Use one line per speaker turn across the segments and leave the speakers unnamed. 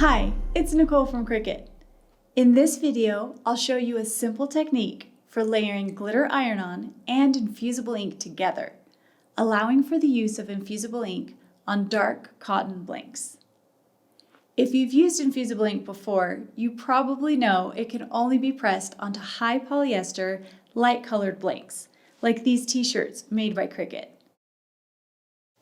Hi, it's Nicole from Cricut. In this video, I'll show you a simple technique for layering glitter iron-on and infusible ink together, allowing for the use of infusible ink on dark cotton blanks. If you've used infusible ink before, you probably know it can only be pressed onto high polyester, light-colored blanks, like these t-shirts made by Cricut.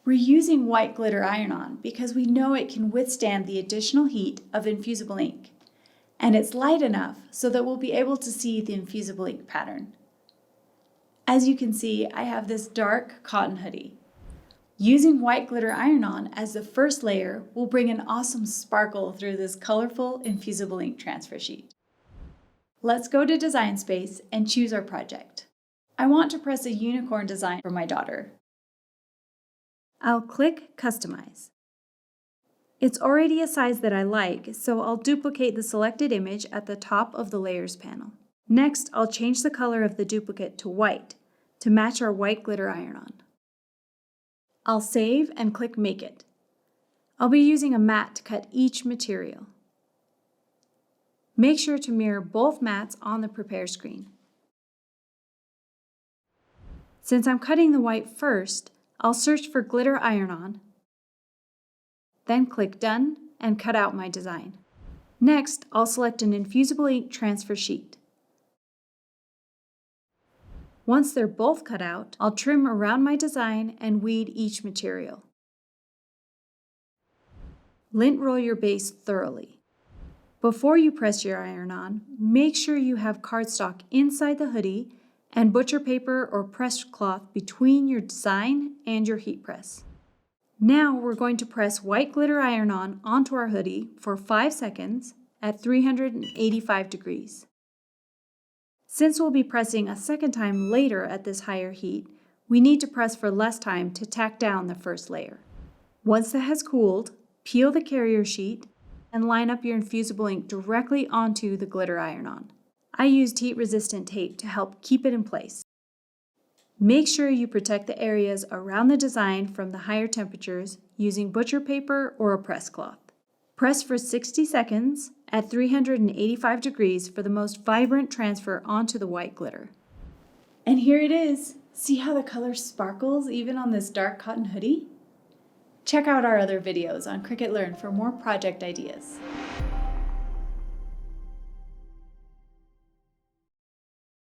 We're using white glitter iron-on because we know it can withstand the additional heat of infusible ink, and it's light enough so that we'll be able to see the infusible ink pattern. As you can see, I have this dark cotton hoodie. Using white glitter iron-on as the first layer will bring an awesome sparkle through this colorful infusible ink transfer sheet. Let's go to Design Space and choose our project. I want to press a unicorn design for my daughter. I'll click Customize. It's already a size that I like, so I'll duplicate the selected image at the top of the Layers panel. Next, I'll change the color of the duplicate to white to match our white glitter iron-on. I'll save and click Make It. I'll be using a mat to cut each material. Make sure to mirror both mats on the Prepare screen. Since I'm cutting the white first, I'll search for glitter iron-on, then click Done and cut out my design. Next, I'll select an infusible ink transfer sheet. Once they're both cut out, I'll trim around my design and weed each material. Lint roll your base thoroughly. Before you press your iron-on, make sure you have cardstock inside the hoodie and butcher paper or pressed cloth between your design and your heat press. Now we're going to press white glitter iron-on onto our hoodie for 5 seconds at 385 degrees. Since we'll be pressing a second time later at this higher heat, we need to press for less time to tack down the first layer. Once that has cooled, peel the carrier sheet and line up your infusible ink directly onto the glitter iron-on. I used heat-resistant tape to help keep it in place. Make sure you protect the areas around the design from the higher temperatures using butcher paper or a press cloth. Press for 60 seconds at 385 degrees for the most vibrant transfer onto the white glitter. And here it is! See how the color sparkles even on this dark cotton hoodie? Check out our other videos on Cricut Learn for more project ideas.